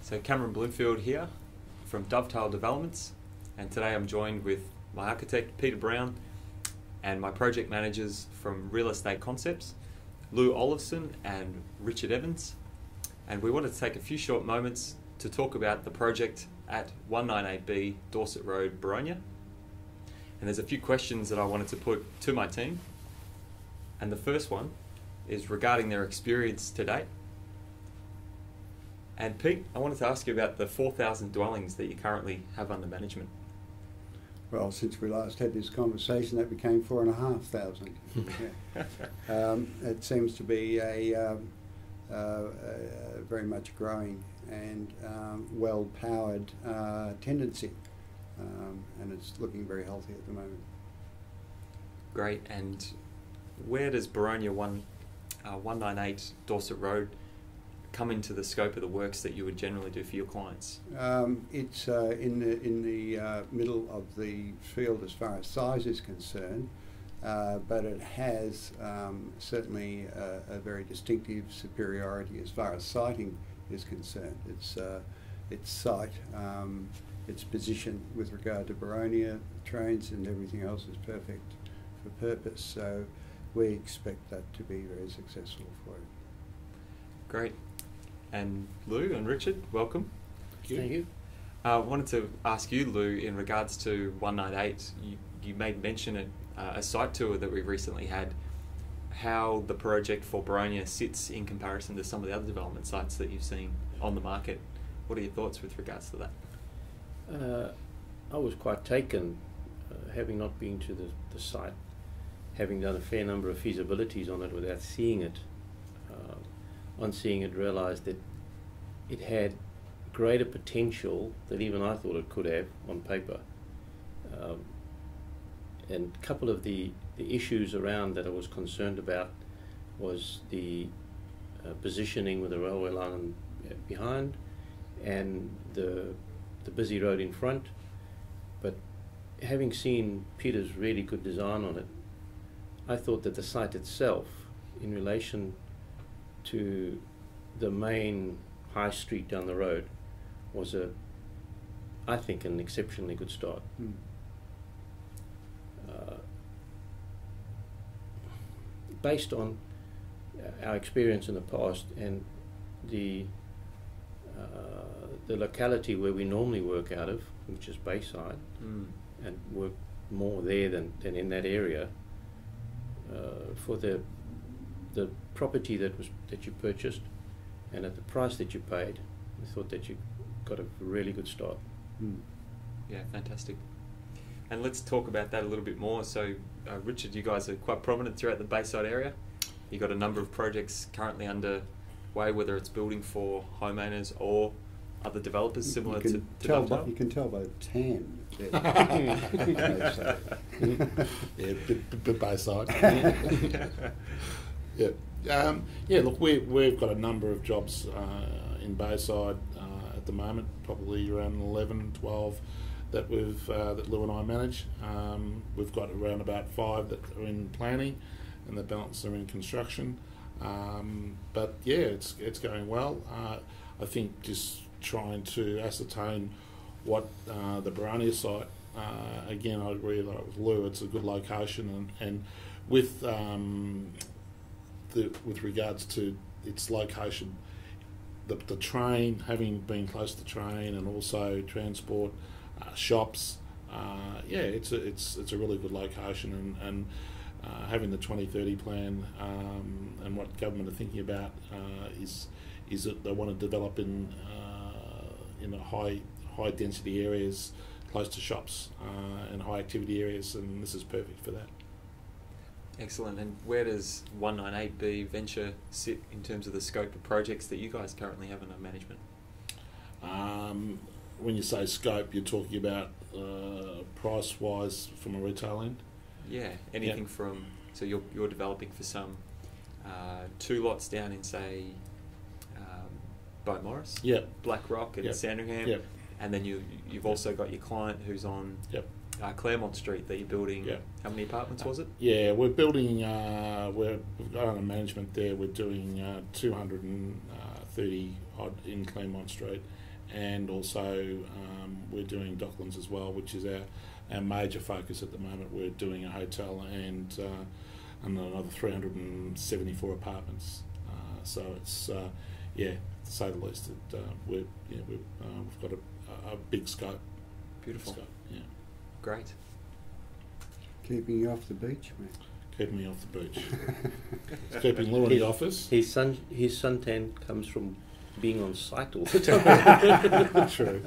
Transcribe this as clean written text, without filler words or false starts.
So Cameron Bloomfield here from Dovetail Developments, and today I'm joined with my architect Peter Brown and my project managers from Real Estate Concepts, Lou Olafson and Richard Evans, and we wanted to take a few short moments to talk about the project at 198B Dorset Road, Boronia. And there's a few questions that I wanted to put to my team, and the first one is regarding their experience to date. And Pete, I wanted to ask you about the 4,000 dwellings that you currently have under management. Well, since we last had this conversation, that became 4,500. It seems to be a very much growing and well-powered tendency, and it's looking very healthy at the moment. Great. And where does Boronia 198 Dorset Road come into the scope of the works that you would generally do for your clients? It's in the middle of the field as far as size is concerned, but it has certainly a very distinctive superiority as far as siting is concerned. Its site, its position with regard to Boronia, trains and everything else is perfect for purpose, so we expect that to be very successful for it. Great. And Lou and Richard, welcome. Thank you. I wanted to ask you, Lou, in regards to 198, you made mention at a site tour that we recently had, how the project for Boronia sits in comparison to some of the other development sites that you've seen on the market. What are your thoughts with regards to that? I was quite taken, having not been to the site, having done a fair number of feasibilities on it without seeing it. On seeing it, realised that it had greater potential than even I thought it could have on paper. And a couple of the issues around that I was concerned about was the positioning with the railway line behind and the busy road in front. But having seen Peter's really good design on it, I thought that the site itself, in relation to the main high street down the road, was I think an exceptionally good start. Based on our experience in the past and the locality where we normally work out of, which is Bayside, and work more there than in that area, for the property that you purchased and at the price that you paid, I thought that you got a really good start. Yeah, fantastic. And let's talk about that a little bit more. So, Richard, you guys are quite prominent throughout the Bayside area. You've got a number of projects currently underway, whether it's building for homeowners or other developers similar to Dovetail. You can tell by the tan. Yeah, bit Bayside. Yeah. Look, we've got a number of jobs in Bayside at the moment, probably around 11, 12 that that Lou and I manage. We've got around about 5 that are in planning, and the balance are in construction. But yeah, it's going well. I think just trying to ascertain what the Boronia site. Again, I agree with Lou. It's a good location, and with with regards to its location, the train, having been close to the train, and also transport, shops, it's a really good location, and having the 2030 plan and what government are thinking about is that they want to develop in a high density areas close to shops and high activity areas, and this is perfect for that. Excellent. And where does 198B Venture sit in terms of the scope of projects that you guys currently have under management? When you say scope, you're talking about price-wise from a retail end? Yeah, anything from, so you're developing for some 2 lots down in, say, Beaumaris, Black Rock and Sandringham, and then you've also got your client who's on Claremont Street that you're building. How many apartments was it? Yeah, we're building, we've got under management there, we're doing 230 odd in Claremont Street, and also we're doing Docklands as well, which is our major focus at the moment. We're doing a hotel and another 374 apartments. So it's to say the least, we've got a big scope. Beautiful. Scope, yeah. Great. Keeping you off the beach, mate. Keeping me off the beach. It's keeping Lou in the office. His suntan comes from being on site all the time. True.